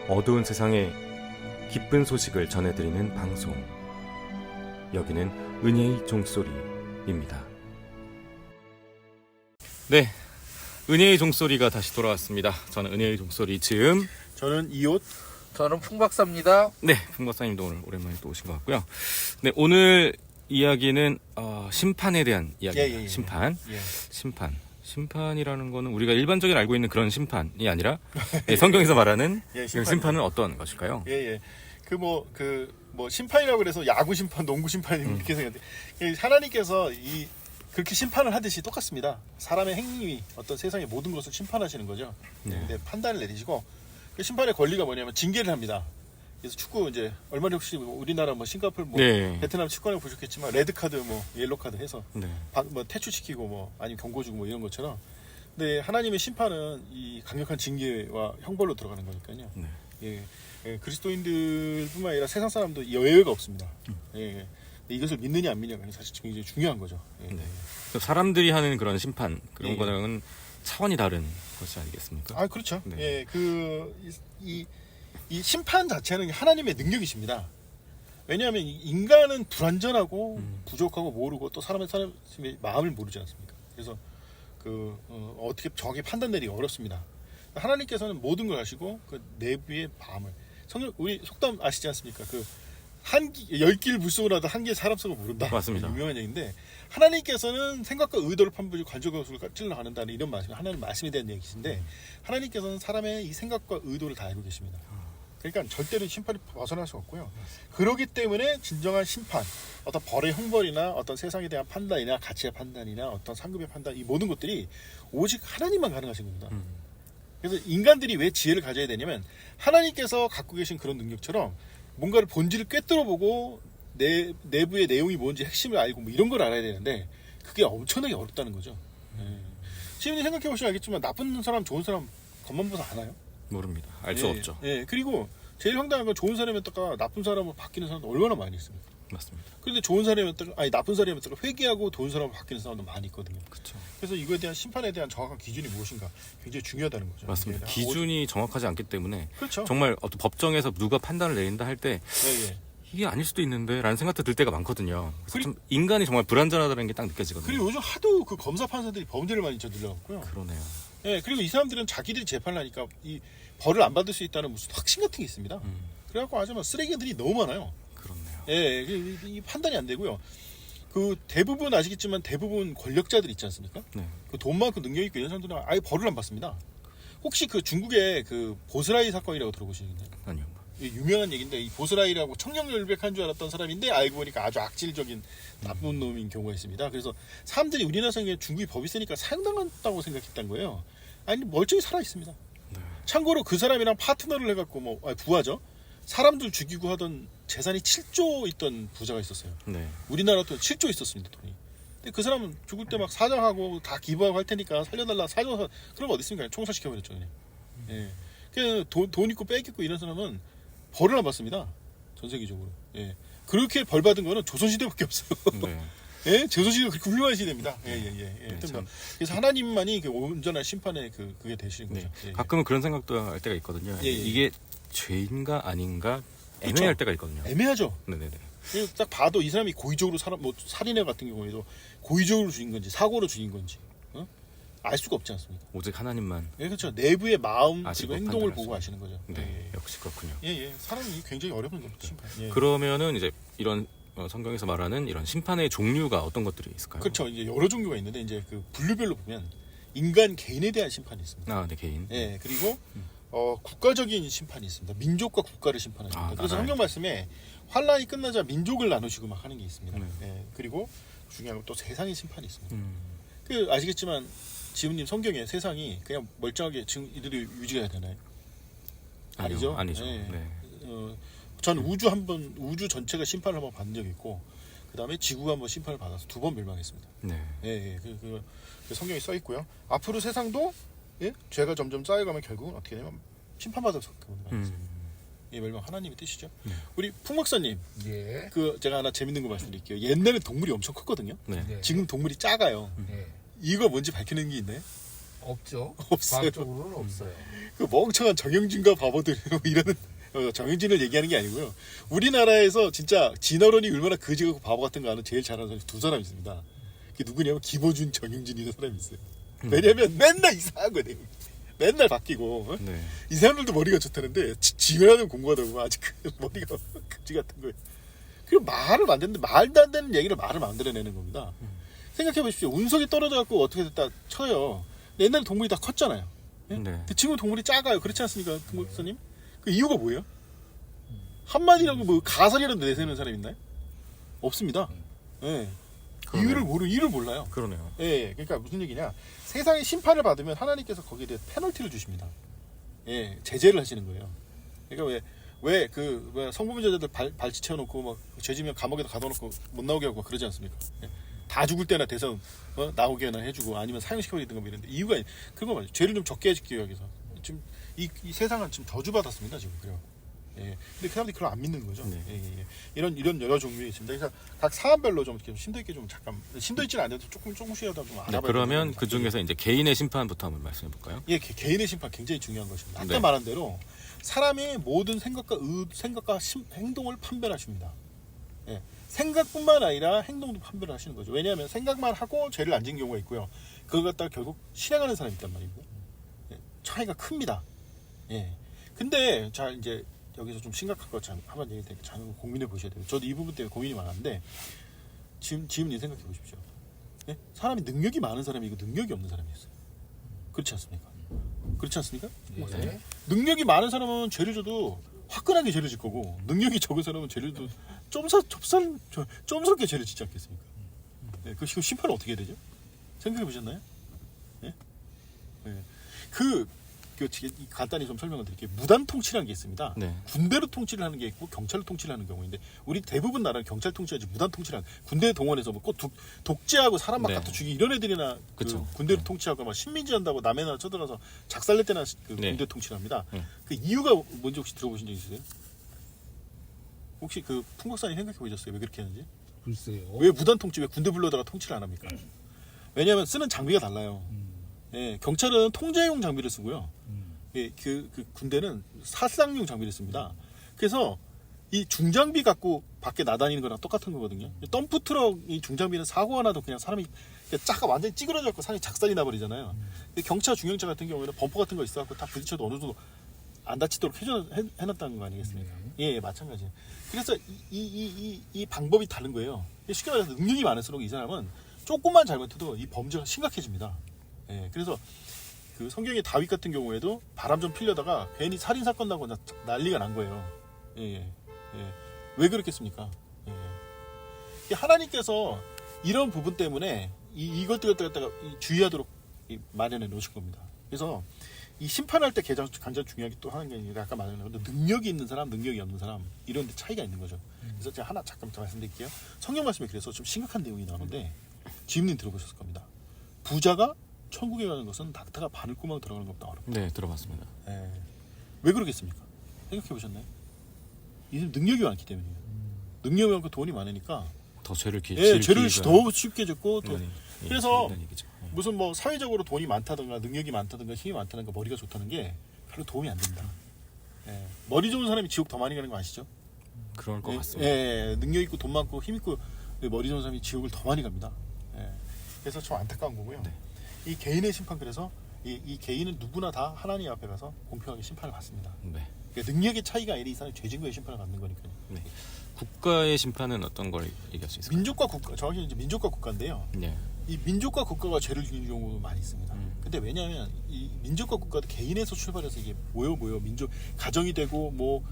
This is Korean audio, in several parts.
어두운 세상에 기쁜 소식을 전해드리는 방송. 여기는 은혜의 종소리입니다. 네, 은혜의 종소리가 다시 돌아왔습니다. 저는 은혜의 종소리 즈음. 저는 이옷. 저는 풍박사입니다. 네, 풍 박사님도 오늘 오랜만에 또 오신 것 같고요. 네, 오늘 이야기는 심판에 대한 이야기입니다. 심판이라는 거는 우리가 일반적으로 알고 있는 그런 심판이 아니라 성경에서 말하는 심판은 어떤 것일까요? 심판이라고 그래서 야구 심판, 농구 심판 이렇게 생각하는데 하나님께서 그렇게 심판을 하듯이 똑같습니다. 사람의 행위, 어떤 세상의 모든 것을 심판하시는 거죠. 네. 근데 판단을 내리시고 그 심판의 권리가 뭐냐면 징계를 합니다. 그래서 축구 이제 얼마 전에 혹시 우리나라 싱가포르 네. 베트남 축구는 보셨겠지만 레드 카드 옐로 카드 해서 네. 퇴출시키고 아니면 경고 주고 이런 것처럼. 근데 하나님의 심판은 이 강력한 징계와 형벌로 들어가는 거니까요. 네. 그리스도인들뿐만 아니라 세상 사람도 예외가 없습니다. 근데 이것을 믿느냐 안 믿느냐가 사실 굉장히 중요한 거죠. 네. 사람들이 하는 그런 심판 그런 예. 거는 차원이 다른 것이 아니겠습니까? 아, 그렇죠. 네. 이 심판 자체는 하나님의 능력이십니다. 왜냐하면 인간은 불완전하고 부족하고 모르고 또 사람의 마음을 모르지 않습니까? 그래서 어떻게 정확히 판단 내리기 어렵습니다. 하나님께서는 모든 걸 아시고 그 내부의 마음을 우리 속담 아시지 않습니까? 열 길 물속으로라도 한 길 사람 속을 모른다. 맞습니다. 유명한 얘기인데 하나님께서는 생각과 의도를 판부지 관절것을 찔러 가는다는 이런 말씀, 하나님 말씀에 대한 얘기신데 하나님께서는 사람의 이 생각과 의도를 다 알고 계십니다. 그러니까 절대로 심판이 벗어날 수 없고요. 그렇기 때문에 진정한 심판, 어떤 벌의 형벌이나 어떤 세상에 대한 판단이나 가치의 판단이나 어떤 상급의 판단, 이 모든 것들이 오직 하나님만 가능하신 겁니다. 그래서 인간들이 왜 지혜를 가져야 되냐면 하나님께서 갖고 계신 그런 능력처럼 뭔가를 본질을 꿰뚫어보고 내부의 내용이 뭔지 핵심을 알고 이런 걸 알아야 되는데 그게 엄청나게 어렵다는 거죠. 시민이 생각해보시면 알겠지만 나쁜 사람, 좋은 사람 겉만 봐서 아나요? 모릅니다. 알 수 없죠. 그리고 제일 황당한 건 좋은 사람이었다가 나쁜 사람으로 바뀌는 사람도 얼마나 많이 있습니까? 맞습니다. 그런데 나쁜 사람이었다가 회개하고 좋은 사람으로 바뀌는 사람도 많이 있거든요. 그렇죠. 그래서 이거에 대한 심판에 대한 정확한 기준이 무엇인가 굉장히 중요하다는 거죠. 맞습니다. 기준이 정확하지 않기 때문에 그렇죠. 정말 어떤 법정에서 누가 판단을 내린다 할 때 이게 아닐 수도 있는데 라는 생각도 들 때가 많거든요. 그래서 좀 인간이 정말 불완전하다는 게 딱 느껴지거든요. 그리고 요즘 하도 검사 판사들이 범죄를 많이 저질러갖고요. 그러네요. 그리고 이 사람들은 자기들이 재판을 하니까 이 벌을 안 받을 수 있다는 무슨 확신 같은 게 있습니다. 그래갖고 아주 쓰레기들이 너무 많아요. 그렇네요. 이 판단이 안 되고요. 대부분 아시겠지만 대부분 권력자들 있지 않습니까? 네. 돈 많고 능력 있고 이런 사람들은 아예 벌을 안 받습니다. 혹시 중국의 보스라이 사건이라고 들어보시겠나요? 아니요. 유명한 얘기인데 이 보스라이라고 청렴열백한 줄 알았던 사람인데 알고 보니까 아주 악질적인 나쁜 놈인 경우가 있습니다. 그래서 사람들이 우리나라 생각에 중국이 법이 세니까 사형당한다고 생각했던 거예요. 아니 멀쩡히 살아 있습니다. 네. 참고로 그 사람이랑 파트너를 해갖고 부하죠. 사람들 죽이고 하던 재산이 7조 있던 부자가 있었어요. 네. 우리나라도 7조 있었습니다, 돈이. 근데 그 사람은 죽을 때 막 사장하고 다 기부하고 할 테니까 살려달라, 살려서 그런 거 어디 있습니까? 총살시켜버렸죠, 그냥. 그냥 돈 있고 뺏기고 이런 사람은 벌을 안 받습니다. 전 세계적으로. 그렇게 벌 받은 거는 조선시대밖에 없어요. 네. 조선시대가 그렇게 훌륭한 시대입니다. 네, 그래서 하나님만이 온전한 심판의 그게 되시는 거죠. 가끔은 그런 생각도 할 때가 있거든요. 이게 죄인가 아닌가 애매할 때가 있거든요. 애매하죠. 네네네. 딱 봐도 이 사람이 고의적으로 살인해 같은 경우에도 고의적으로 죽인 건지 사고로 죽인 건지 알 수가 없지 않습니까? 오직 하나님만. 그렇죠. 내부의 마음 그리고 행동을 판단할 보고 아시는 거죠. 네, 역시 그렇군요. 사람이 굉장히 어려운 거죠. 심판. 그러면은 이제 이런 성경에서 말하는 이런 심판의 종류가 어떤 것들이 있을까요? 그렇죠. 이제 여러 종류가 있는데 이제 분류별로 보면 인간 개인에 대한 심판이 있습니다. 네, 개인. 그리고 국가적인 심판이 있습니다. 민족과 국가를 심판합니다. 그래서 성경 말씀에 환란이 끝나자 민족을 나누시고 막 하는 게 있습니다. 그리고 중요한 건 또 세상의 심판이 있습니다. 아시겠지만 지훈님 성경에 세상이 그냥 멀쩡하게 지금 이들이 유지해야 되나요? 아니죠. 전 우주 전체가 심판을 한번 받은 적이 있고 그 다음에 지구가 한번 심판을 받아서 2번 멸망했습니다. 그 성경에 써 있고요. 앞으로 세상도 죄가 점점 쌓여가면 결국은 어떻게 되냐면 심판받아서 멸망 하나님의 뜻이죠. 우리 풍 목사님, 제가 하나 재밌는 거 말씀드릴게요. 옛날에 동물이 엄청 컸거든요. 지금 동물이 작아요. 이거 뭔지 밝히는 게 있나요? 없죠. 없어요. 과학적으로는 없어요. 그 멍청한 정영진과 바보들 이러는 정영진을 얘기하는 게 아니고요. 우리나라에서 진짜 진화론이 얼마나 거지 같고 바보 같은 거 아는 제일 잘하는 사람이 두 사람 있습니다. 그게 누구냐면 김어준, 정영진이라는 사람이 있어요. 왜냐면 맨날 이상한 거예요. 내용이. 맨날 바뀌고 어? 네. 이 사람들도 머리가 좋다는데 지나는 공부하다 보면 아직 머리가 거지 같은 거예요. 그리고 말을 만드는데 말도 안 되는 얘기를 말을 만들어내는 겁니다. 생각해 보십시오. 운석이 떨어져 갖고 어떻게 됐다 쳐요. 옛날에 동물이 다 컸잖아요. 예? 네. 근데 지금 동물이 작아요. 그렇지 않습니까, 동물사님? 그 이유가 뭐예요? 한마디라도 뭐 가설이라도 내세우는 사람 있나요? 없습니다. 예. 이유를 몰라요. 그러네요. 예, 그러니까 무슨 얘기냐? 세상에 심판을 받으면 하나님께서 거기에 대해 페널티를 주십니다. 예, 제재를 하시는 거예요. 그러니까 왜 성범죄자들 발치 채워놓고 막 죄지면 감옥에다 가둬놓고 못 나오게 하고 막 그러지 않습니까? 예. 다 죽을 때나 대성 나오게나 해주고 아니면 사형시켜버리든가 뭐 이런데 이유가 그거 말이에요. 죄를 좀 적게 해줄게요 여기서. 지금 이 세상은 지금 저주받았습니다 지금. 그래요. 예. 근데 그 사람들이 그걸 안 믿는 거죠. 네. 예. 이런 여러 종류가 있습니다. 그래서 각 사안별로 좀 이렇게 심도 있게 좀 잠깐 심도 있지는 않아도 조금씩이라도 좀 알아봐야 네, 그러면 되는 그 중에서 이제 개인의 심판부터 한번 말씀해 볼까요? 예, 개인의 심판 굉장히 중요한 것입니다. 아까 네. 말한 대로 사람의 모든 생각과 행동을 판별하십니다. 예. 생각뿐만 아니라 행동도 판별을 하시는 거죠. 왜냐하면 생각만 하고 죄를 안 지은 경우가 있고요. 그걸 갖다가 결국 실행하는 사람이 있단 말이고. 예. 차이가 큽니다. 예. 근데 자 이제 여기서 좀 심각한 거 한번 얘기 드릴게요. 잘 고민해 보셔야 돼요. 저도 이 부분 때문에 고민이 많았는데 지금님 생각해 보십시오. 예? 사람이 능력이 많은 사람이 있고 능력이 없는 사람이 있어요. 그렇지 않습니까? 그렇지 않습니까? 네. 능력이 많은 사람은 죄를 져도 화끈하게 죄를 질 거고 능력이 적은 사람은 죄를 져도 좀스럽게 죄를 짓지 않겠습니까? 네, 그 심판은 어떻게 해야 되죠? 생각해 보셨나요? 네? 네. 간단히 좀 설명을 드릴게요. 무단 통치라는 게 있습니다. 네. 군대로 통치를 하는 게 있고 경찰로 통치를 하는 경우인데 우리 대부분 나라는 경찰 통치하지 무단 통치를 하는 군대 동원해서 뭐 꼭 독재하고 사람 막 네. 갖다 죽이 이런 애들이나 그쵸. 군대로 네. 통치하고 막 식민지 한다고 남의 나라 쳐들어서 작살낼 때나 네. 군대 통치를 합니다. 네. 그 이유가 뭔지 혹시 들어보신 적 있으세요? 혹시 풍박사님 생각해 보셨어요? 왜 그렇게 하는지? 글쎄요. 왜 무단 통치, 왜 군대 불러다가 통치를 안 합니까? 왜냐하면 쓰는 장비가 달라요. 예, 경찰은 통제용 장비를 쓰고요. 예, 그 군대는殺傷용 장비를 씁니다. 그래서 이 중장비 갖고 밖에 나다니는 거랑 똑같은 거거든요. 덤프트럭 이 중장비는 사고가 나도 그냥 사람이 쫙 완전히 찌그러져갖고 사람이 작살이 나버리잖아요. 근데 경차 중형차 같은 경우에는 범퍼 같은 거 있어갖고 다 부딪혀도 어느 정도 안 다치도록 해놨다는 거 아니겠습니까? 예, 마찬가지예요. 그래서 이 방법이 다른 거예요. 쉽게 말해서 능력이 많을수록 이 사람은 조금만 잘못해도 이 범죄가 심각해집니다. 예, 그래서 그 성경의 다윗 같은 경우에도 바람 좀 필려다가 괜히 살인 사건 나고 난리가 난 거예요. 예. 왜 그렇겠습니까? 예. 하나님께서 이런 부분 때문에 이것들 갖다가 주의하도록 마련해 놓으신 겁니다. 그래서 이 심판할 때 가장 중요하게 또 하는 게 아니라 아까 말한 대로 능력이 있는 사람, 능력이 없는 사람 이런 데 차이가 있는 거죠. 그래서 제가 하나 잠깐 더 말씀드릴게요. 성경 말씀에 그래서 좀 심각한 내용이 나오는데 지금님 들어보셨을 겁니다. 부자가 천국에 가는 것은 낙타가 바늘구멍 들어가는 것보다 어렵다. 네, 들어봤습니다. 예. 왜 그러겠습니까? 생각해 보셨나요? 이 사람 능력이 많기 때문이에요. 능력이 많고 돈이 많으니까 더 죄를 죄를 더 쉽게 짓고 더 그래서 얘기죠. 무슨 뭐 사회적으로 돈이 많다든가 능력이 많다든가 힘이 많다든가 머리가 좋다는 게 별로 도움이 안 됩니다. 예. 머리 좋은 사람이 지옥 더 많이 가는 거 아시죠? 그럴 것 같습니다. 예. 능력 있고 돈 많고 힘 있고 머리 좋은 사람이 지옥을 더 많이 갑니다. 예. 그래서 좀 안타까운 거고요. 네. 이 개인의 심판 그래서 이 개인은 누구나 다 하나님 앞에 가서 공평하게 심판을 받습니다. 네. 그러니까 능력의 차이가 아니라 이 사람이 죄진 거에 심판을 받는 거니까요. 네. 국가의 심판은 어떤 걸 얘기할 수 있을까요? 민족과 국가, 정확히 이제 민족과 국가인데요. 네. 이 민족과 국가가 죄를 지는 경우도 많이 있습니다. 근데 왜냐하면 이 민족과 국가도 개인에서 출발해서 이게 모여 민족 가정이 되고 뭐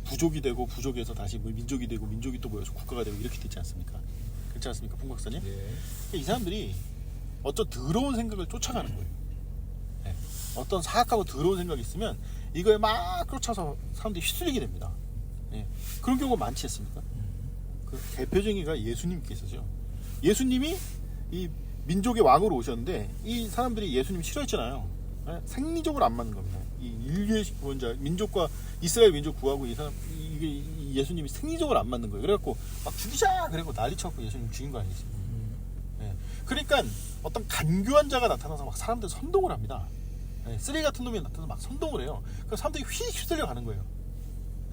부족이 되고 부족에서 다시 뭐 민족이 되고 민족이 또 모여서 국가가 되고 이렇게 되지 않습니까? 그렇지 않습니까, 풍 박사님? 예. 이 사람들이 어떤 더러운 생각을 쫓아가는 거예요. 네. 어떤 사악하고 더러운 생각이 있으면 이거에 막 쫓아서 사람들이 휘둘리게 됩니다. 네. 그런 경우가 많지 않습니까? 그 대표적인 게 예수님께서죠. 예수님이 이 민족의 왕으로 오셨는데 이 사람들이 예수님 싫어했잖아요. 네? 생리적으로 안 맞는 겁니다. 이 인류의 구원자 민족과 이스라엘 민족 구하고 이 사람 이게 예수님이 생리적으로 안 맞는 거예요. 그래갖고 막 죽이자 그래고 난리 쳐갖고 예수님 죽인 거 아니겠습니까? 네. 그러니까 어떤 간교한 자가 나타나서 막 사람들 선동을 합니다. 예, 쓰레기 같은 놈이 나타나서 막 선동을 해요. 그래서 사람들이 휙 휩쓸려 가는 거예요.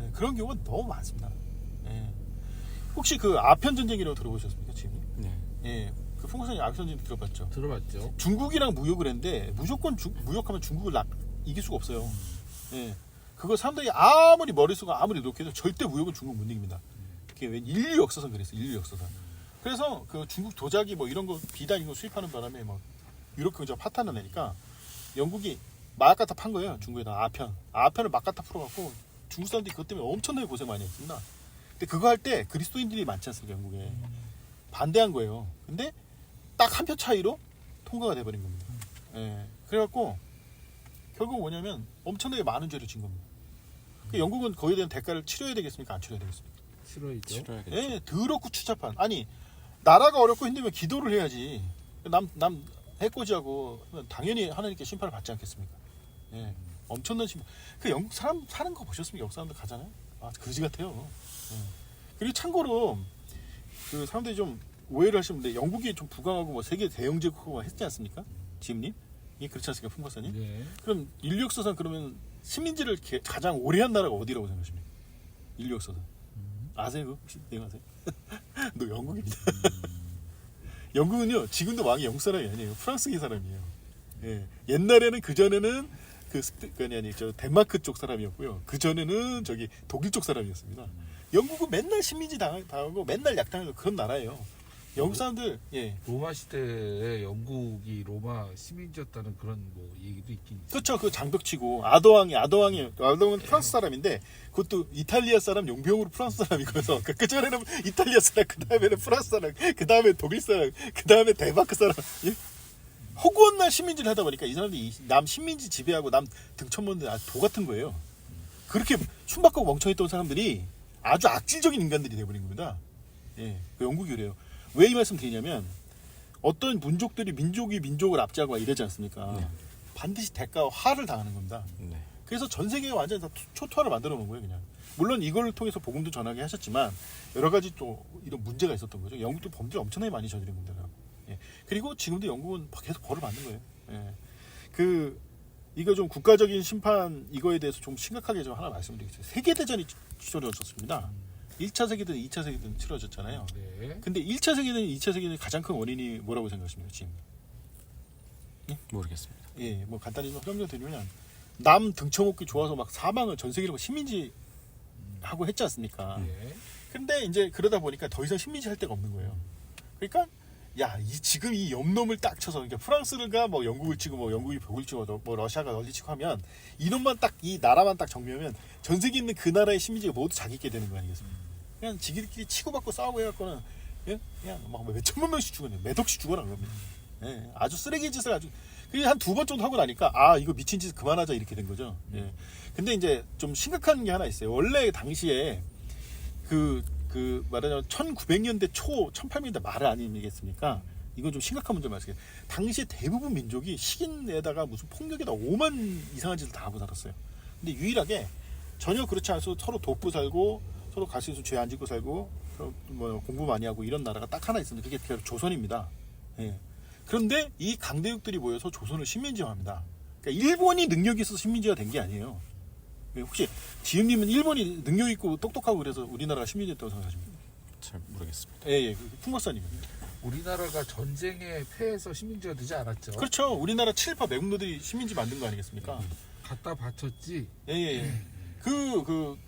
예, 그런 경우가 너무 많습니다. 예. 혹시 그 아편 전쟁이라고 들어보셨습니까, 지금? 네. 예, 그 풍선이 아편 전쟁 들어봤죠? 들어봤죠. 중국이랑 무역을 했는데 무조건 무역하면 중국을 이길 수가 없어요. 예, 그거 사람들이 아무리 머릿수가 아무리 노력해도 절대 무역은 중국 못 이깁니다. 그게 왜 인류 역사상 그랬어요. 인류 역사상. 그래서 그 중국 도자기 뭐 이런 거 비단 이거 수입하는 바람에 막 유럽 경제가 파탄을 내니까 영국이 막 갖다 판 거예요. 중국에다 아편을 막 갖다 풀어갖고 중국 사람들이 그것 때문에 엄청나게 고생 많이 했습니다. 근데 그거 할 때 그리스도인들이 많지 않습니까, 영국에. 반대한 거예요. 근데 딱 한 표 차이로 통과가 돼버린 겁니다. 예. 그래갖고 결국 뭐냐면 엄청나게 많은 죄를 진 겁니다. 그 영국은 거기에 대한 대가를 치러야 되겠습니까? 안 치러야 되겠습니까? 싫어이죠. 싫어야겠죠. 예, 더럽고 추잡한. 아니 나라가 어렵고 힘들면 기도를 해야지. 남 해코지하고 당연히 하나님께 심판을 받지 않겠습니까? 예, 엄청난 심판. 그 영국 사람 사는 거 보셨습니까? 영국 사람들 가잖아요. 아, 그지 같아요. 예. 그리고 참고로 그 사람들이 좀 오해를 하시는데 영국이 좀 부강하고 뭐 세계 대영 제국하고 했지 않습니까? 지금님? 이게 그렇지 않습니까, 풍박사님? 네. 그럼 인류 역사상 그러면 식민지를 가장 오래 한 나라가 어디라고 생각하십니까? 인류 역사상 아세요? 그거? 혹시 내가 아세요? 너 영국입니다. 영국은요 지금도 왕이 영국 사람이 아니에요. 프랑스계 사람이에요. 예. 옛날에는 그 전에는 저 덴마크 쪽 사람이었고요. 그 전에는 저기 독일 쪽 사람이었습니다. 영국은 맨날 식민지 당하고 맨날 약당하고 그런 나라예요. 영국 사람들 예. 로마 시대에 영국이 로마 시민지였다는 그런 뭐 얘기도 있긴 있어요. 그렇죠. 그 장벽치고 아도왕은 프랑스 사람인데 그것도 이탈리아 사람 용병으로 프랑스 사람이고서 그 전에는 이탈리아 사람, 그 다음에는 프랑스 사람, 그 다음에 독일 사람, 그 다음에 덴마크 사람. 예? 허구한 날 식민지를 하다 보니까 이 사람들이 남 식민지 지배하고 남 등쳐먹는 아주 도 같은 거예요. 그렇게 순박하고 멍청했던 사람들이 아주 악질적인 인간들이 돼버린 겁니다. 예, 그 영국이 그래요. 왜 이 말씀 드리냐면 어떤 민족들이 민족이 민족을 압제하고 이러지 않습니까? 네. 반드시 대가와 화를 당하는 겁니다. 네. 그래서 전 세계에 완전히 다 초토화를 만들어 놓은 거예요, 그냥. 물론 이걸 통해서 복음도 전하게 하셨지만 여러 가지 또 이런 문제가 있었던 거죠. 영국도 범죄를 엄청나게 많이 저지른 겁니다. 예. 그리고 지금도 영국은 계속 벌을 받는 거예요. 예. 이거 좀 국가적인 심판 이거에 대해서 좀 심각하게 좀 하나 말씀드리겠습니다. 세계대전이 치러졌습니다. 1차 세계대전, 2차 세계대전 치러졌잖아요. 네. 근데 1차 세계대전, 2차 세계대전의 가장 큰 원인이 뭐라고 생각하십니까, 지금? 모르겠습니다. 예, 뭐 간단히 좀 설명드리면 남 등쳐먹기 좋아서 막 사망을 전 세계로 식민지 하고 했지 않습니까? 네. 근데 이제 그러다 보니까 더 이상 식민지 할 데가 없는 거예요. 그러니까 지금 이 염놈을 딱 쳐서 그러니까 프랑스가 뭐 영국을 치고 뭐 영국이 벽을 치고 뭐 러시아가 널리 치고 하면 이놈만 딱 이 나라만 딱 정리하면 전 세계에 있는 그 나라의 식민지가 모두 자기께 되는 거 아니겠습니까? 그냥 지들끼리 치고받고 싸우고 해갖고는 그냥 막 몇천만 명씩 죽었네. 몇 억씩 죽어나간 겁니다. 예, 아주 쓰레기 짓을 한 두 번 정도 하고 나니까 이거 미친 짓 그만하자 이렇게 된 거죠. 예. 근데 이제 좀 심각한 게 하나 있어요. 원래 당시에 말하자면 1900년대 초 1800년대 말 아니겠습니까? 이건 좀 심각한 문제 말씀드려요. 당시에 대부분 민족이 식인에다가 무슨 폭력에다 5만 이상한 짓을 다 하고 살았어요. 근데 유일하게 전혀 그렇지 않아서 서로 돕고 살고 서로 가시수 죄 안 짓고 살고 뭐 공부 많이 하고 이런 나라가 딱 하나 있습니다. 그게 바로 조선입니다. 예. 그런데 이 강대국들이 모여서 조선을 식민지화합니다. 그러니까 일본이 능력이 있어서 식민지화 된 게 아니에요. 혹시 지은님은 일본이 능력 있고 똑똑하고 그래서 우리나라가 식민지였다고 생각하십니까? 잘 모르겠습니다. 예. 풍박사님. 우리나라가 전쟁에 패해서 시민지가 되지 않았죠. 그렇죠. 우리나라 친일파 매국노들이 식민지 만든 거 아니겠습니까? 갖다 바쳤지. 예.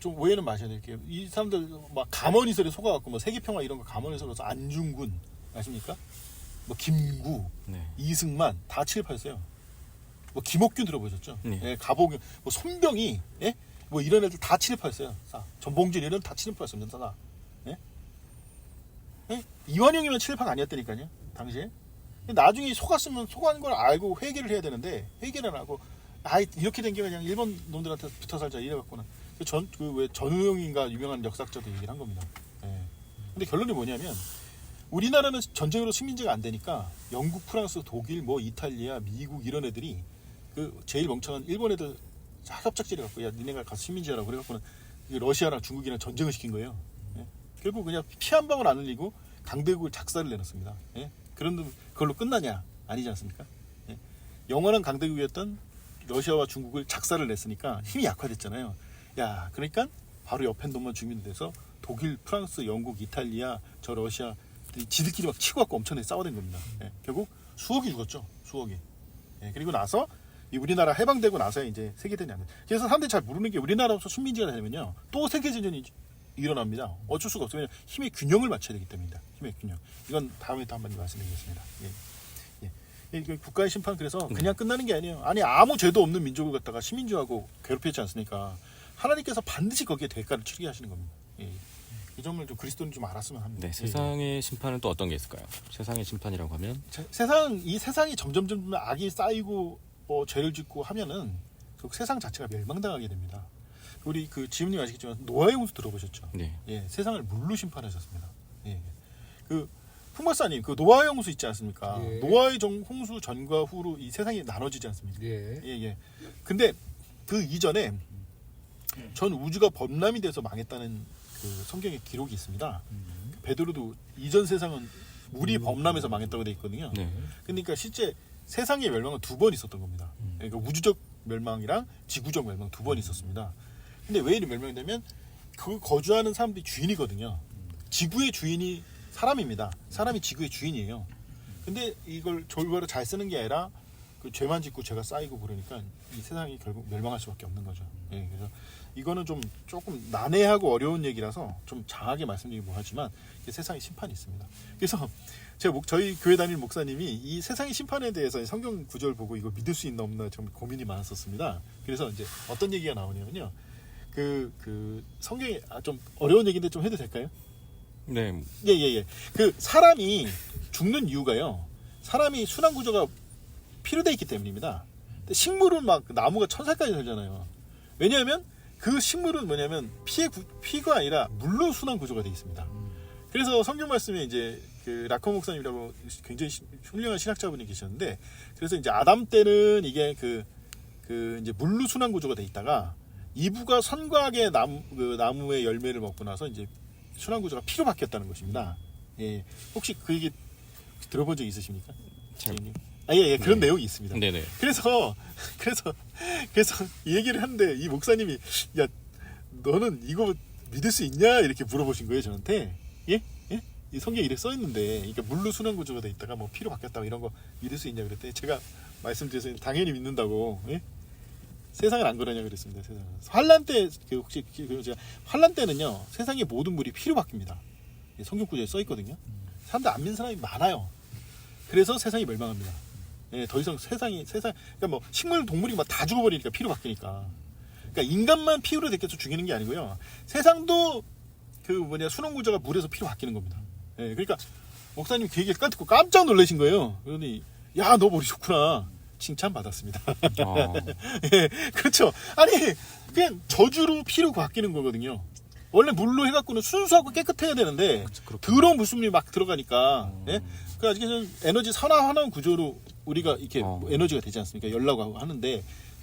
좀 오해는 마셔야 될게요. 이 사람들 막 감언이설에 속아갖고 뭐 세계평화 이런 거 감언이설에서 안중근 아십니까? 뭐 김구, 네. 이승만 다 친일파였어요. 뭐 김옥균 들어보셨죠? 네. 예, 가보균, 뭐 손병희, 예? 뭐 이런 애들 다 친일파였어요. 전봉준 이런 다 친일파였습니다. 다. 예? 예? 이완용이면 친일파가 아니었다니까요. 당시에. 나중에 속았으면 속은 걸 알고 회개를 해야 되는데 회개를 안 하고 이렇게 된 게 그냥 일본 놈들한테 붙어 살자 이래갖고는 왜 전우용인가 유명한 역사학자도 얘기를 한 겁니다. 예. 근데 결론이 뭐냐면 우리나라는 전쟁으로 식민지가 안 되니까 영국, 프랑스, 독일, 뭐 이탈리아, 미국 이런 애들이 제일 멍청한 일본 애들 협작질해 갖고 니네가 가서 식민지하라고 그래갖고는 러시아랑 중국이랑 전쟁을 시킨 거예요. 예? 결국 그냥 피 한 방울 안 흘리고 강대국을 작사를 내놨습니다. 예? 그걸로 끝나냐? 아니지 않습니까? 예. 영원한 강대국이었던 러시아와 중국을 작사를 냈으니까 힘이 약화됐잖아요. 야, 그러니까 바로 옆에 놈만 주민이 돼서 독일, 프랑스, 영국, 이탈리아, 저 러시아 지들끼리 막 치고 갖고 엄청나게 싸워댄 겁니다. 예. 결국 수억이 죽었죠. 수억이. 예. 그리고 나서 이 우리나라 해방되고 나서 이제 세계대전이 안 돼. 그래서 사람들이 잘 모르는 게 우리나라로서 식민지가 되면요 또 세계대전이 일어납니다. 어쩔 수가 없어요. 힘의 균형을 맞춰야 되기 때문입니다. 힘의 균형. 이건 다음에 또 한번 말씀드리겠습니다. 예. 예. 국가의 심판 그래서 그냥 끝나는 게 아니에요. 아니 아무 죄도 없는 민족을 갖다가 시민주하고 괴롭혔지 않습니까? 하나님께서 반드시 거기에 대가를 치르게 하시는 겁니다. 예. 이 점을 좀 그리스도는 좀 알았으면 합니다. 네, 세상의 심판은 또 어떤 게 있을까요? 세상의 심판이라고 하면 이 세상이 점점 악이 쌓이고 죄를 짓고 하면은 그 세상 자체가 멸망당하게 됩니다. 우리 그 지훈님 아시겠지만 노아의 홍수 들어보셨죠? 네. 예, 세상을 물로 심판하셨습니다. 예, 그 풍박사님 그 노아의 홍수 있지 않습니까? 예. 노아의 홍수 전과 후로 이 세상이 나눠지지 않습니까? 예. 예. 근데 그 이전에 전 우주가 범람이 돼서 망했다는 그 성경의 기록이 있습니다. 베드로도 이전 세상은 물이 범람해서 망했다고 돼 있거든요. 네. 그러니까 실제 세상의 멸망은 두 번 있었던 겁니다. 그러니까 우주적 멸망이랑 지구적 멸망 두 번 있었습니다. 근데 왜 이렇게 멸망이 되면 그 거주하는 사람들이 주인이거든요. 지구의 주인이 사람입니다. 사람이 지구의 주인이에요. 근데 이걸 졸바로 잘 쓰는 게 아니라 그 죄만 짓고 죄가 쌓이고 그러니까 이 세상이 결국 멸망할 수밖에 없는 거죠. 예, 그래서 이거는 좀 조금 난해하고 어려운 얘기라서 좀 장하게 말씀드리긴 뭐하지만 세상의 심판이 있습니다. 그래서 저희 교회 다닐 목사님이 이 세상의 심판에 대해서 성경 구절 보고 이거 믿을 수 있나 없나 좀 고민이 많았었습니다. 그래서 이제 어떤 얘기가 나오냐면요, 그 성경이 좀 어려운 얘기인데 좀 해도 될까요? 네. 예. 그 사람이 죽는 이유가요, 사람이 순환 구조가 필요돼 있기 때문입니다. 근데 식물은 막 나무가 1000살까지 살잖아요. 왜냐하면 그 식물은 뭐냐면 피가 아니라 물로 순환 구조가 되어 있습니다. 그래서 성경 말씀에 이제 그 라커 목사님이라고 굉장히 훌륭한 신학자분이 계셨는데, 그래서 이제 아담 때는 이게 그 이제 물로 순환 구조가 되어 있다가 이브가 선과 악의 나무의 열매를 먹고 나서 이제 순환 구조가 피로 바뀌었다는 것입니다. 예, 혹시 그 얘기 들어본 적 있으십니까? 예, 그런 네. 내용이 있습니다. 네네. 그래서 이 얘기를 하는데 이 목사님이 야 너는 이거 믿을 수 있냐 이렇게 물어보신 거예요 저한테. 예? 이 성경에 이렇게 써 있는데, 그러니까 물로 순환 구조가 돼 있다가 뭐 피로 바뀌었다고 이런 거 믿을 수 있냐 그랬더니 제가 말씀드려서 당연히 믿는다고. 예? 세상은 안 그러냐 그랬습니다. 세상은 환란 때 혹시 제가 환란 때는요 세상의 모든 물이 피로 바뀝니다. 성경 구절에 써 있거든요. 사람들 안 믿는 사람이 많아요. 그래서 세상이 멸망합니다. 예, 더 이상 그러니까 뭐 식물 동물이 막 다 죽어버리니까 피로 바뀌니까. 그러니까 인간만 피로 데껴서 죽이는 게 아니고요. 세상도 순환 구조가 물에서 피로 바뀌는 겁니다. 예, 그러니까 목사님 그 얘기를 듣고 깜짝 놀라신 거예요. 그러더니 야, 너 머리 좋구나. 칭찬 받았습니다. 예, 그렇죠. 아니 그냥 저주로 피로 바뀌는 거거든요. 원래 물로 해갖고는 순수하고 깨끗해야 되는데 더러운 물수물이 막 들어가니까. 예? 그래서 에너지 산화환원 구조로 우리가 이렇게 에너지가 되지 않습니까? 열나고 하는데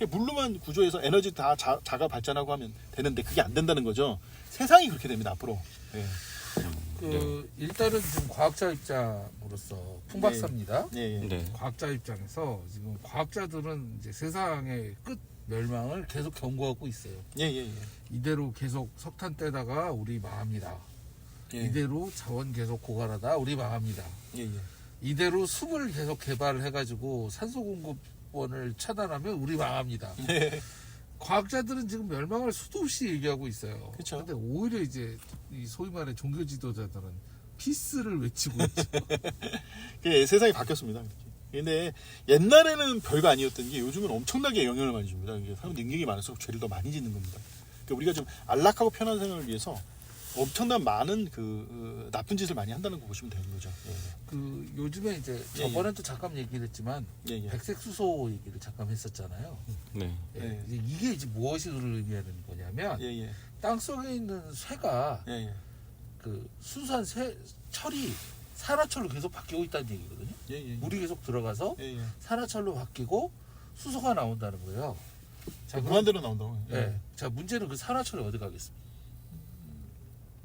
물로만 구조해서 에너지 다 자가 발전하고 하면 되는데 그게 안 된다는 거죠. 세상이 그렇게 됩니다 앞으로. 예. 일단은 지금 과학자 입장으로서 풍박사입니다. 예. 네. 과학자 입장에서 지금 과학자들은 이제 세상의 끝 멸망을 계속 경고하고 있어요. 예. 이대로 계속 석탄 떼다가 우리 망합니다. 예. 이대로 자원 계속 고갈하다 우리 망합니다. 예. 이대로 숲을 계속 개발해가지고 산소 공급원을 차단하면 우리 망합니다. 예. 과학자들은 지금 멸망할 수도 없이 얘기하고 있어요. 그쵸. 근데 오히려 이제 이 소위 말해 종교 지도자들은 피스를 외치고 있죠. 세상이 바뀌었습니다. 근데 옛날에는 별거 아니었던 게 요즘은 엄청나게 영향을 많이 줍니다. 사람 능력이 많을수록 죄를 더 많이 짓는 겁니다. 그러니까 우리가 좀 안락하고 편한 생활을 위해서 엄청난 많은 나쁜 짓을 많이 한다는 거 보시면 되는 거죠. 예. 요즘에 이제 저번에도 잠깐 얘기를 했지만 예. 백색 수소 얘기를 잠깐 했었잖아요. 네. 예. 이게 이제 무엇을 의미하는 거냐면 예. 땅 속에 있는 쇠가 예. 그 순수한 철이 산화철로 계속 바뀌고 있다는 얘기거든요. 예. 물이 계속 들어가서 예. 산화철로 바뀌고 수소가 나온다는 거예요. 자, 무한대로 나온다고. 예. 자, 문제는 그 산화철이 어디 가겠습니까?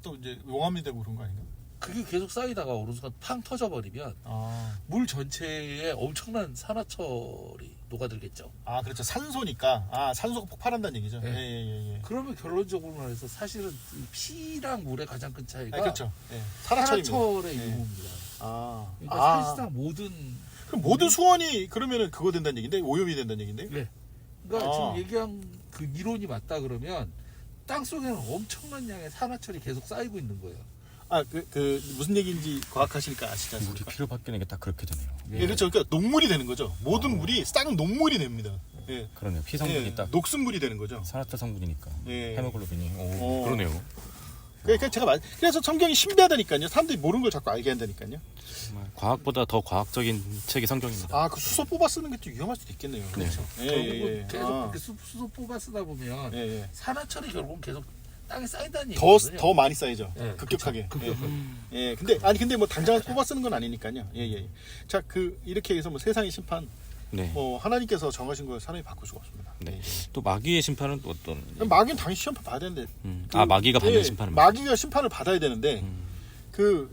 또 이제 용암이 되고 그런 거 아닌가? 그게 계속 쌓이다가 어느 순간 팡 터져버리면 물 전체에 엄청난 산화철이 녹아들겠죠. 아 그렇죠. 산소니까. 아 산소가 폭발한다는 얘기죠. 네. 예. 그러면 결론적으로 말해서 사실은 이 피랑 물의 가장 큰 차이가 아, 그렇죠. 예. 산화철의 예. 유무입니다. 아. 그러니까 사실상 모든 그럼 모든 수원이 그러면은 그거 된다는 얘긴데 오염이 된다는 얘긴데. 네. 그러니까 아. 지금 얘기한 그 이론이 맞다 그러면 땅 속에는 엄청난 양의 산화철이 계속 쌓이고 있는 거예요. 아 그 무슨 얘기인지 과학하시니까 아시지 물이 않습니까? 피로 바뀌는 게 딱 그렇게 되네요. 예, 그렇죠. 그러니까 녹물이 되는 거죠. 모든 물이 싹 녹물이 됩니다. 예. 그러네요. 피 성분이 예, 딱 녹슨물이 되는 거죠. 산화철 성분이니까 예. 헤모글로빈이. 어. 그러네요. 그러니까 제가 그래서 성경이 신비하다니까요. 사람들이 모르는 걸 자꾸 알게 한다니까요. 정말 과학보다 더 과학적인 책이 성경입니다. 아, 그 수소 뽑아 쓰는 게 좀 위험할 수도 있겠네요. 그렇죠. 예, 결국은 계속 아. 그렇게 수소 뽑아 쓰다 보면 예. 산화철이 결국은 계속 땅에 쌓인다는 더, 얘기거든요. 더 많이 쌓이죠. 예, 급격하게. 그쵸. 급격하게. 예, 근데 뭐 당장 뽑아 쓰는 건 아니니까요. 예. 자, 이렇게 해서 뭐 세상의 심판, 네. 뭐 하나님께서 정하신 걸 사람이 바꿀 수가 없습니다. 네. 예. 또 마귀의 심판은 또 어떤? 마귀는 당연히 시험 받아야 되는데. 마귀가 받는 예, 심판은 마귀가 심판을 받아야 되는데,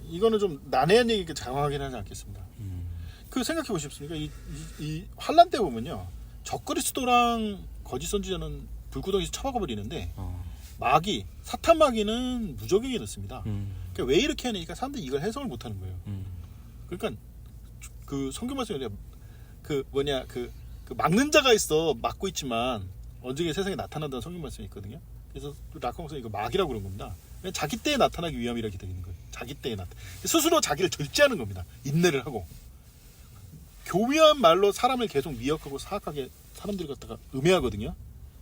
이거는 좀 난해한 얘기니까 장황하긴 하지 않겠습니다. 생각해 보십니까? 이 환란 때 보면요, 적그리스도랑 거짓 선지자는 불구덩이에서 처박아 버리는데, 사탄 마귀는 무적에게 넣습니다. 그러니까 왜 이렇게 하니까 사람들이 이걸 해석을 못 하는 거예요. 그러니까 그 성경 말씀에 그 막는 자가 있어 막고 있지만 언젠가 세상에 나타난다는 성경 말씀이 있거든요. 그래서 라카공서 이거 마귀라고 그런 겁니다. 자기 때에 나타나기 위함이라게 되는 거예요. 자기 때에 스스로 자기를 절제하는 겁니다. 인내를 하고 교묘한 말로 사람을 계속 미혹하고 사악하게 사람들이 갖다가 음해하거든요.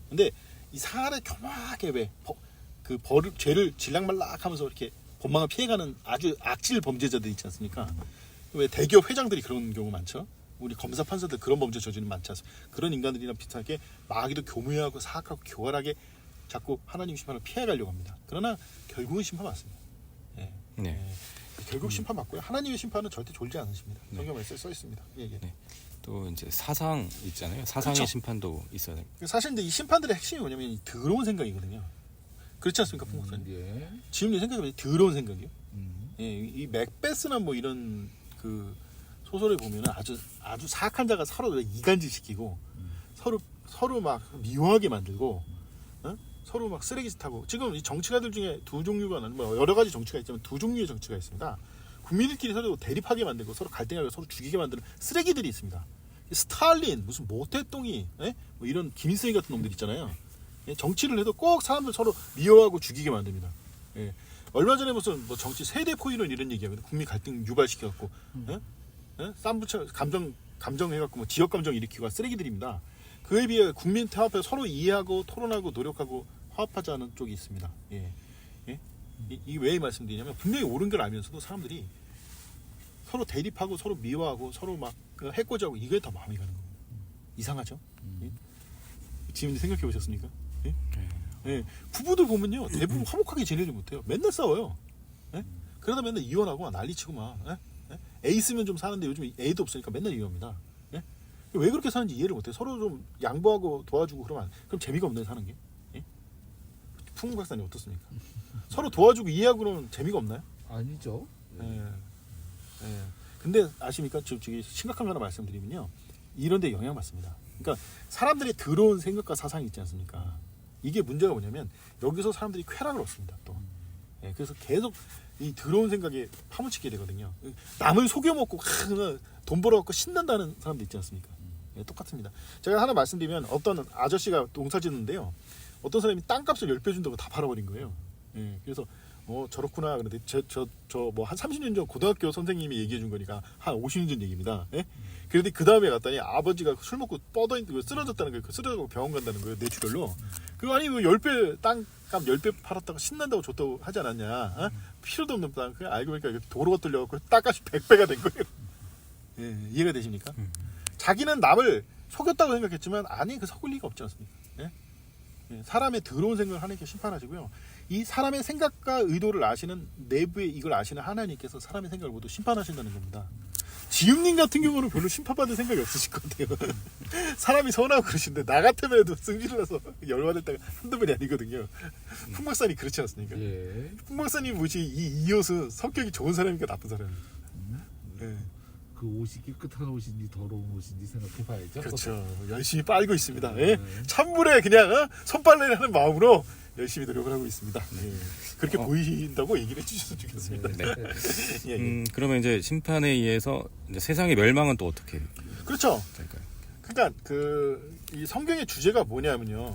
근데 이 사안에 교묘하게 죄를 질락말락하면서 이렇게 법망을 피해가는 아주 악질 범죄자들 있지 않습니까? 왜 대기업 회장들이 그런 경우 많죠? 우리 검사 판사들 그런 범죄 저지르는 많지 않습니까? 그런 인간들이랑 비슷하게 마귀도 교묘하고 사악하고 교활하게 자꾸 하나님 심판을 피해가려고 합니다. 그러나 결국은 심판 받습니다. 예. 네. 예. 결국 심판 받고요. 하나님의 심판은 절대 졸지 않으십니다. 성경 말씀에 써 있습니다. 예. 네. 또 이제 사상 있잖아요. 사상의 그렇죠. 심판도 있어야 됩니다. 사실 근데 이 심판들의 핵심이 뭐냐면 이 더러운 생각이거든요. 그렇지 않습니까, 풍 목사님? 예. 지금 생각해보면 더러운 생각이요. 예, 이 맥베스나 뭐 이런 그 소설에 보면은 아주 사악한 자가 서로 이간질 시키고 서로 막 미워하게 만들고 서로 막 쓰레기짓하고 지금 이 정치가들 중에 두 종류가 뭐 여러 가지 정치가 있지만 두 종류의 정치가 있습니다. 국민들끼리 서로 대립하게 만들고 서로 갈등하고 서로 죽이게 만드는 쓰레기들이 있습니다. 스탈린 무슨 모태똥이 뭐 이런 김일성이 같은 놈들 있잖아요. 예, 정치를 해도 꼭 사람들 서로 미워하고 죽이게 만듭니다. 예. 얼마 전에 무슨 뭐 정치 세대 포위론 이런 얘기하거든요. 국민 갈등 유발시켜갖고 쌈부쳐 감정 해갖고 뭐 지역 감정 일으키고 쓰레기들입니다. 그에 비해 국민 태합해 서로 이해하고 토론하고 노력하고 화합하자는 쪽이 있습니다. 예. 예? 이게 왜 말씀드리냐면 분명히 옳은 걸 알면서도 사람들이 서로 대립하고 서로 미워하고 서로 막 해코지하고 이게 더 마음이 가는 겁니다. 이상하죠? 예? 지금 생각해 보셨습니까? 예? 예. 부부들 보면요 대부분 화목하게 지내지 못해요. 맨날 싸워요. 예? 그러다 맨날 이혼하고 난리치고 막 애 있으면 좀 사는데 요즘 애도 없으니까 맨날 이혼합니다. 예? 왜 그렇게 사는지 이해를 못해요. 서로 좀 양보하고 도와주고 그러면 그럼 재미가 없네 사는 게. 예? 풍 박사님 어떻습니까? 서로 도와주고 이해하고 그러면 재미가 없나요? 아니죠. 예. 예. 근데 아십니까? 저기 심각한 거 하나 말씀드리면요. 이런 데 영향 받습니다. 그러니까 사람들의 더러운 생각과 사상이 있지 않습니까? 이게 문제가 뭐냐면 여기서 사람들이 쾌락을 얻습니다. 또. 예, 그래서 계속 이 더러운 생각에 파묻히게 되거든요. 남을 속여먹고 돈 벌어갖고 신난다는 사람도 있지 않습니까? 예, 똑같습니다. 제가 하나 말씀드리면 어떤 아저씨가 농사 짓는데요. 어떤 사람이 땅값을 10배 준다고 다 팔아버린 거예요. 예, 그래서 저렇구나. 그런데 저 뭐 한 30년 전 고등학교 선생님이 얘기해 준 거니까 한 50년 전 얘기입니다. 예? 그런데 그 다음에 갔더니 아버지가 술 먹고 쓰러졌다는 거예요. 쓰러져서 병원 간다는 거예요. 뇌출혈로. 그거 아니 10배 땅값 10배 팔았다고 신난다고 줬다고 하지 않았냐? 필요도 없는 땅. 그냥 알고 보니까 도로가 뚫려갖고 땅값이 100배가 된 거예요. 예, 이해가 되십니까? 자기는 남을 속였다고 생각했지만 아니 그 속을 리가 없지 않습니까? 예? 예, 사람의 더러운 생각을 하나님께 심판하시고요. 이 사람의 생각과 의도를 아시는 내부에 이걸 아시는 하나님께서 사람의 생각을 모두 심판하신다는 겁니다. 지음님 같은 경우는 별로 심판받을 생각이 없으실 것 같아요. 사람이 서운하고 그러신데 나 같으면 해도 승질을 나서 열받을 때가 한두 번이 아니거든요. 풍박사님 그렇지 않습니까? 예. 풍박사님 뭐지 이 이옷은 성격이 좋은 사람인가 나쁜 사람인가? 예. 그 옷이 깨끗한 옷인지 더러운 옷인지 생각해봐야죠. 그렇죠. 열심히 빨고 있습니다. 예? 찬물에 그냥 손빨래를 하는 마음으로 열심히 노력을 하고 있습니다. 예. 그렇게 보인다고 얘기를 해주셔서 좋겠습니다. 네. 예, 예. 그러면 이제 심판에 의해서 이제 세상의 멸망은 또 어떻게 그렇죠. 될까요? 그러니까 이 성경의 주제가 뭐냐면요.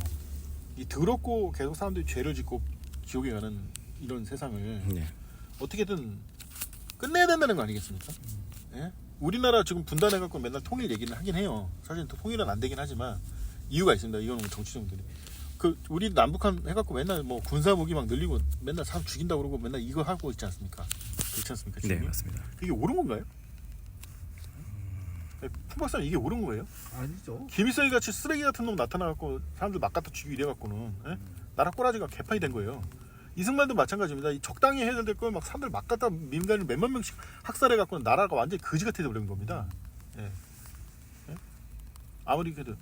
이 더럽고 계속 사람들이 죄를 짓고 지옥에 가는 이런 세상을 네. 어떻게든 끝내야 된다는 거 아니겠습니까? 예? 우리나라 지금 분단해갖고 맨날 통일 얘기는 하긴 해요. 사실 또 통일은 안 되긴 하지만 이유가 있습니다. 이거는 정치적들이. 우리 남북한 해갖고 맨날 뭐 군사 무기 막 늘리고 맨날 사람 죽인다고 그러고 맨날 이거 하고 있지 않습니까? 그렇지 않습니까? 네, 지금? 맞습니다. 이게 옳은 건가요? 풍박사님 이게 옳은 거예요? 아니죠. 김일성이 같이 쓰레기 같은 놈 나타나갖고 사람들 막 갖다 죽이고 이래갖고는 예? 나라 꼬라지가 개판이 된 거예요. 이승만도 마찬가지입니다. 적당히 해야 될 걸 막 사람들 막 갖다 민간인 몇만 명씩 학살해갖고는 나라가 완전히 거지 같아 버린 겁니다. 예. 예? 아무리 그래도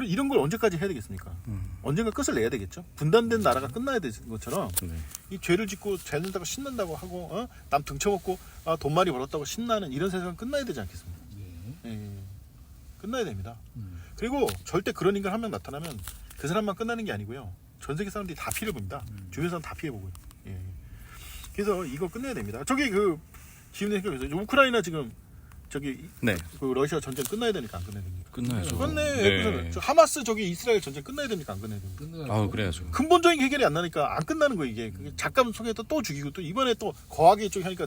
이런 걸 언제까지 해야 되겠습니까? 언젠가 끝을 내야 되겠죠. 분단된 나라가 끝나야 되는 것처럼 네. 이 죄를 짓고 죄는다고 신난다고 하고 남 등쳐먹고 돈 많이 벌었다고 신나는 이런 세상은 끝나야 되지 않겠습니까? 예. 예. 끝나야 됩니다. 그리고 절대 그런 인간 한 명 나타나면 그 사람만 끝나는 게 아니고요. 전 세계 사람들이 다 피해를 봅니다. 주변 사람 다 피해보고요. 예. 그래서 이거 끝내야 됩니다. 저기 지금 생각해서 우크라이나 지금 네. 러시아 전쟁 끝나야 되니까 안 끝내야 됩니까? 끝나야죠. 끝내. 네. 하마스 이스라엘 전쟁 끝나야 됩니까? 안 끝내야 됩니까? 끝나요. 그래야죠. 근본적인 해결이 안 나니까 안 끝나는 거예요. 이게 잠깐 속에서 또 죽이고 또 이번에 또 거하게 쪽 하니까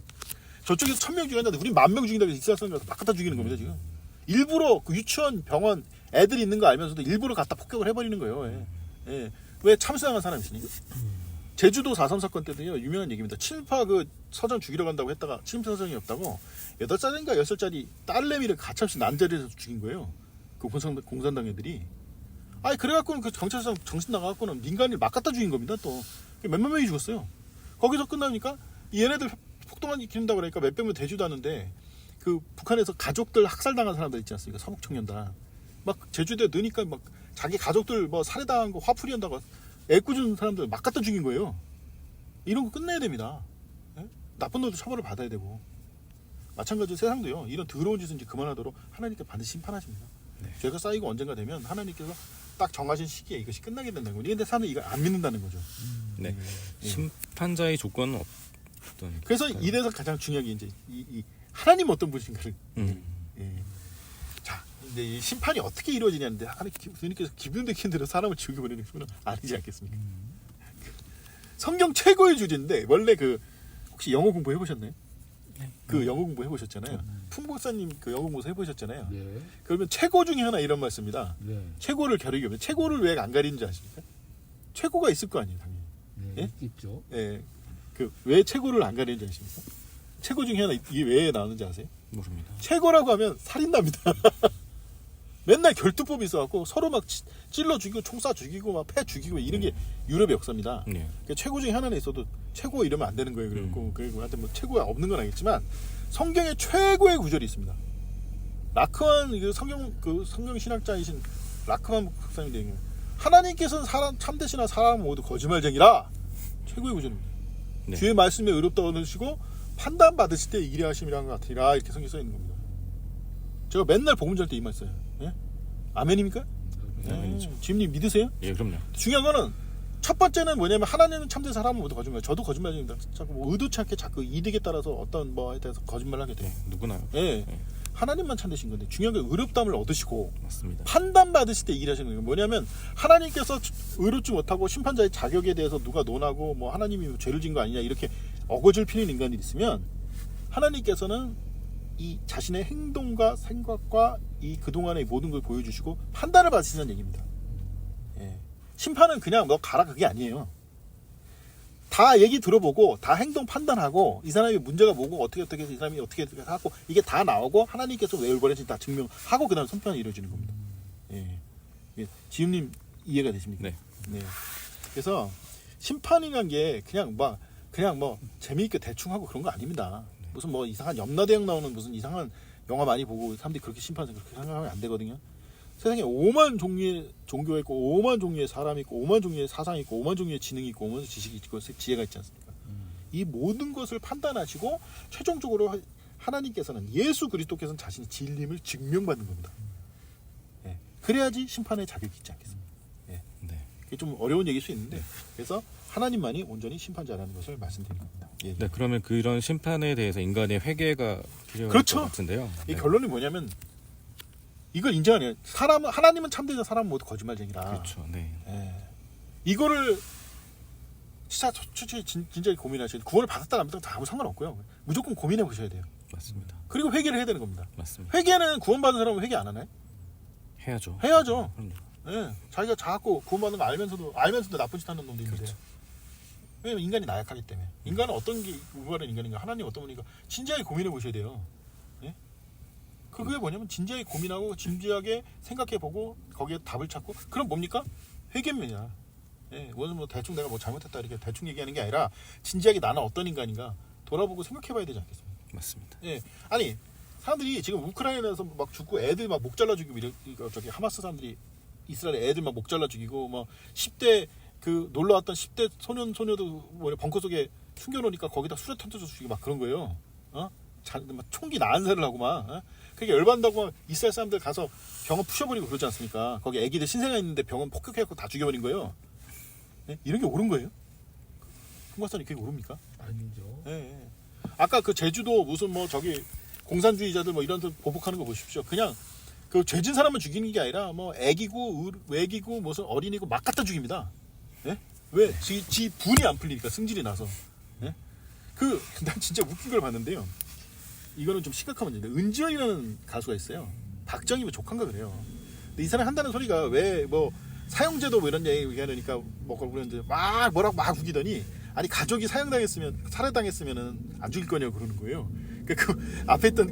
저쪽에서 1000명 죽였는데 우리 10,000명 죽인다고 이스라엘 사람들 막 갖다 죽이는 겁니다 지금. 일부러 유치원, 병원 애들이 있는 거 알면서도 일부러 갖다 폭격을 해버리는 거예요. 예. 예. 왜 참수당한 사람이 있으니까. 제주도 4.3 사건 때도요 유명한 얘기입니다. 친일파 서장 죽이러 간다고 했다가 친일파 서장이 없다고 8살인가 10살짜리 딸내미를 가차없이 난자리에서 죽인 거예요. 그 공산당 애들이. 그래갖고는 그 경찰서 정신 나가갖고는 민간인 막 갖다 죽인 겁니다. 또 몇만 명이 죽었어요. 거기서 끝나니까 얘네들 폭동한 일으킨다고 그러니까 몇백 명 되지도 않는데 북한에서 가족들 학살당한 사람들 있지 않습니까? 서북 청년단 막 제주도에 넣으니까 막 자기 가족들 뭐 살해당한 거 화풀이 한다고 애꿎은 사람들 막 갖다 죽인 거예요. 이런 거 끝내야 됩니다. 예? 나쁜 놈도 처벌을 받아야 되고 마찬가지로 세상도요. 이런 더러운 짓은 이제 그만하도록 하나님께 반드시 심판하십니다. 네. 죄가 쌓이고 언젠가 되면 하나님께서 딱 정하신 시기에 이것이 끝나게 된다는 거죠. 근데 사람들이 이걸 안 믿는다는 거죠. 네. 심판자의 조건은 어떤? 그래서 이래서 가장 중요한 게 이제 이 하나님 어떤 분이신가를. 예. 자, 이제 이 심판이 어떻게 이루어지냐는데 하나님께서 기분 내키는 대로 사람을 죽여버리는 것은 아니지 않겠습니까? 성경 최고의 주제인데 원래 혹시 영어 공부 해보셨나요? 영어 공부 해보셨잖아요. 풍복사님 영어 공부 해보셨잖아요. 예. 그러면 최고 중에 하나 이런 말씀입니다. 예. 최고를 가리기 위해 최고를 왜 안 가리는지 아십니까? 최고가 있을 거 아니에요, 당연히. 예. 있죠. 예. 왜 최고를 안 가리는지 아십니까? 최고 중에 하나 이게 왜 나오는지 아세요? 모릅니다. 최고라고 하면 살인납니다. 맨날 결투법이 있어갖고 서로 막 찔러 죽이고 총 쏴 죽이고 막 패 죽이고 이런 게 유럽의 역사입니다. 네. 그러니까 최고 중에 하나는 있어도 최고 이러면 안 되는 거예요. 그리고 하여튼 뭐 최고가 없는 건 아니겠지만 성경에 최고의 구절이 있습니다. 라크만 성경 신학자이신 라크만 목사님 얘기해요. 하나님께서는 참되시나 사람 모두 거짓말쟁이라 최고의 구절입니다. 네. 주의 말씀에 의롭다 얻으시고 판단 받으실 때 이기려 하심이란 것 같으리라 이렇게 성경에 써 있는 겁니다. 제가 맨날 복음 전할 때 이 말 써요. 예? 아멘입니까? 아멘이죠. 지금님 믿으세요? 예, 그럼요. 중요한 거는 첫 번째는 뭐냐면 하나님은 참된 사람은 모두 거짓말. 저도 거짓말입니다. 자꾸 의도치 않게 자꾸 이득에 따라서 어떤 뭐에 대해서 거짓말을 하게 돼요. 누구나요? 예. 하나님만 참되신 건데 중요한 건 의롭다함을 얻으시고 맞습니다. 판단 받으실 때 일하시는 거예요. 뭐냐면 하나님께서 의롭지 못하고 심판자의 자격에 대해서 누가 논하고 뭐 하나님이 죄를 진 거 아니냐 이렇게 어거질 피는 인간이 있으면 하나님께서는 이 자신의 행동과 생각과 이 그동안의 모든 걸 보여주시고 판단을 받으시는 얘기입니다. 예. 심판은 그냥 너 가라 그게 아니에요. 다 얘기 들어보고 다 행동 판단하고 이 사람이 문제가 뭐고 어떻게 해서 이 사람이 어떻게 하고 이게 다 나오고 하나님께서 왜 올바른지 다 증명하고 그 다음 선판이 이루어지는 겁니다. 예. 지음님 이해가 되십니까? 네. 네. 그래서 심판이란 게 그냥 뭐 재미있게 대충 하고 그런 거 아닙니다. 무슨 뭐 이상한 염라대왕 나오는 무슨 이상한 영화 많이 보고 사람들이 그렇게 심판을 그렇게 생각하면 안 되거든요. 세상에 5만 종류의 종교가 있고 5만 종류의 사람이 있고 5만 종류의 사상이 있고 5만 종류의 지능이 있고 5만 지식이 있고 지혜가 있지 않습니까? 이 모든 것을 판단하시고 최종적으로 하나님께서는 예수 그리스도께서는 자신이 진림을 증명받는 겁니다. 예. 그래야지 심판의 자격이 있지 않겠습니까? 예. 네. 이게 좀 어려운 얘기일 수 있는데 그래서 하나님만이 온전히 심판자라는 것을 말씀드리는 겁니다. 예. 네, 그러면 그런 심판에 대해서 인간의 회개가 필요할 그렇죠. 것 같은데요. 이 네. 결론이 뭐냐면 이걸 인정하네요. 사람은 하나님은 참되자 사람은 모두 거짓말쟁이라. 그렇죠. 네. 예. 이거를 진짜 고민하셔야 돼요. 구원을 받았다 안 받았다 아무 상관없고요. 무조건 고민해 보셔야 돼요. 맞습니다. 그리고 회개를 해야 되는 겁니다. 맞습니다. 회개는 구원받은 사람은 회개 안 하나요? 해야죠. 해야죠. 그럼요. 예. 자기가 자꾸 구원받는 거 알면서도 나쁜 짓 하는 놈도 있는데. 그렇죠. 왜냐면 인간이 나약하기 때문에. 인간은 어떤 게 우발한 인간인가? 하나님 어떤 분인가? 진지하게 고민해 보셔야 돼요. 예? 그게 뭐냐면 진지하게 고민하고 진지하게 생각해보고 거기에 답을 찾고 그럼 뭡니까? 회개입니다. 예, 오늘 뭐 대충 내가 뭐 잘못했다 이렇게 대충 얘기하는 게 아니라 진지하게 나는 어떤 인간인가 돌아보고 생각해봐야 되지 않겠습니까? 맞습니다. 예, 아니 사람들이 지금 우크라이나에서 막 죽고 애들 막 목 잘라 죽이고 이거 저기 하마스 사람들이 이스라엘 애들 막 목 잘라 죽이고 뭐 10대 그 놀러 왔던 10대 소녀도 뭐 벙커 속에 숨겨놓으니까 거기다 수류탄 던져 죽이고 막 그런 거예요. 막 총기 난사를 하고 막. 그게 열받는다고 막 이스라엘 사람들 가서 병원 부셔버리고 그러지 않습니까? 거기 애기들 신생아 있는데 병원 폭격해갖고 다 죽여버린 거예요. 예? 이런 게 옳은 거예요? 풍과선이 그게 옳습니까? 아니죠. 예, 예. 아까 그 제주도 무슨 뭐 저기 공산주의자들 뭐 이런 데 보복하는 거 보십시오. 그냥 그 죄진 사람만 죽이는 게 아니라 뭐 애기고 외기고 무슨 어린이고 막 갖다 죽입니다. 예? 왜? 지 분이 안 풀리니까 승질이 나서. 예? 난 진짜 웃긴 걸 봤는데요. 이거는 좀 심각한 문제인데 은지원이라는 가수가 있어요. 박정희의 조카인가 그래요. 근데 이 사람 한다는 소리가 왜 뭐 사형제도 뭐 이런 얘기 하려니까 뭐 그러는데 막 뭐라고 막 우기더니 아니 가족이 살해당했으면은 안 죽일 거냐고 그러는 거예요. 그 앞에 있던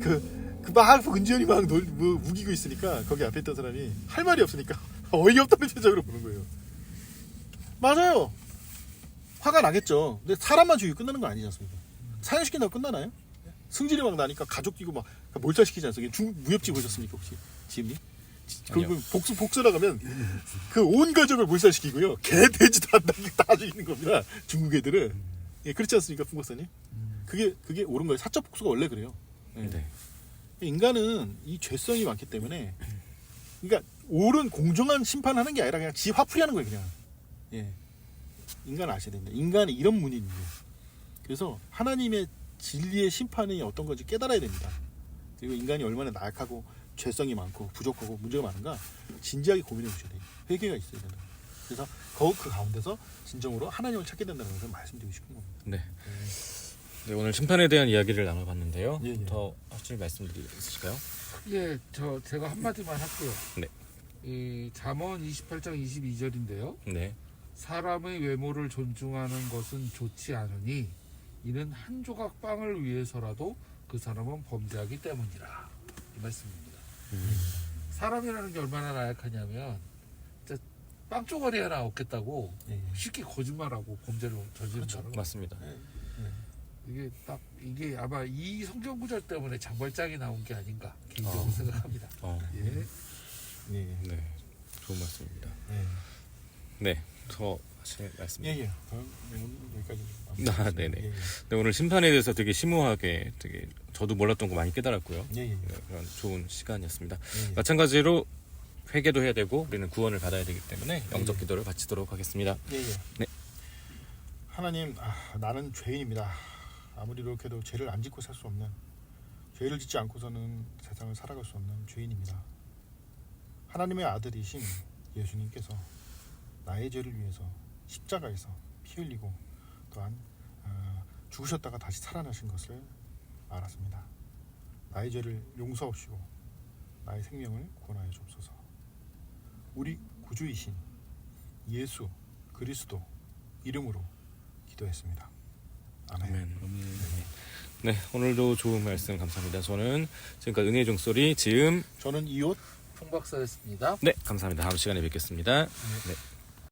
막 은지원이 막 우기고 있으니까 거기 앞에 있던 사람이 할 말이 없으니까 어이없다는 표정으로 보는 거예요. 맞아요. 화가 나겠죠. 근데 사람만 죽이고 끝나는 거 아니지 않습니까? 사형시킨다고 끝나나요? 승질이 막 나니까 가족 끼고 막 몰살시키지 않습니까? 중국 무협지 보셨습니까 혹시? 지금이? 그리고 복수 나가면 그 온 가족을 몰살시키고요. 개 돼지도 안 나게 다 죽이는 겁니다. 중국 애들은. 예, 그렇지 않습니까, 풍국사님? 그게 옳은 거예요. 사적 복수가 원래 그래요. 예. 네. 인간은 이 죄성이 많기 때문에, 그러니까 옳은 공정한 심판하는 게 아니라 그냥 지 화풀이하는 거예요, 그냥. 예. 인간은 아셔야 됩니다. 인간이 이런 문인이에요. 그래서 하나님의 진리의 심판이 어떤 건지 깨달아야 됩니다. 그리고 인간이 얼마나 나약하고 죄성이 많고 부족하고 문제가 많은가 진지하게 고민해 보셔야 돼요. 회개가 있어야 된다. 그래서 그 가운데서 진정으로 하나님을 찾게 된다는 것을 말씀드리고 싶은 겁니다. 네. 네, 오늘 심판에 대한 이야기를 나눠봤는데요. 예, 예. 더 확실히 말씀드릴 수 있으실까요? 예, 제가 한마디만 할게요. 네. 이 잠언 28장 22절인데요. 네. 사람의 외모를 존중하는 것은 좋지 않으니 이는 한 조각 빵을 위해서라도 그 사람은 범죄하기 때문이라. 이 말씀입니다. 사람이라는 게 얼마나 나약하냐면 진짜 빵조가리 하나 얻겠다고 쉽게 거짓말하고 범죄를 저지른다는 거예요. 맞습니다. 이게 아마 이 성경 구절 때문에 장발장이 나온 게 아닌가 개인적으로 생각합니다. 예. 네. 좋은 말씀입니다. 예. 네. 더 하실 말씀. 예. 다음 여기까지. 네네. 예. 네, 오늘 심판에 대해서 되게 심오하게 되게 저도 몰랐던 거 많이 깨달았고요. 예. 네, 그런 좋은 시간이었습니다. 예. 마찬가지로 회개도 해야 되고 우리는 구원을 받아야 되기 때문에 영적 기도를 바치도록 하겠습니다. 예. 네. 하나님, 나는 죄인입니다. 아무리 노력해도 죄를 안 짓고 살 수 없는, 죄를 짓지 않고서는 세상을 살아갈 수 없는 죄인입니다. 하나님의 아들이신 예수님께서 나의 죄를 위해서 십자가에서 피 흘리고 또한 죽으셨다가 다시 살아나신 것을 알았습니다. 나의 죄를 용서하시고 나의 생명을 구원하여 주옵소서. 우리 구주이신 예수 그리스도 이름으로 기도했습니다. 아멘. 네, 오늘도 좋은 말씀 감사합니다. 저는 지금까지 은혜의 종소리 지음. 저는 이옷 풍박사였습니다. 네, 감사합니다. 다음 시간에 뵙겠습니다. 네.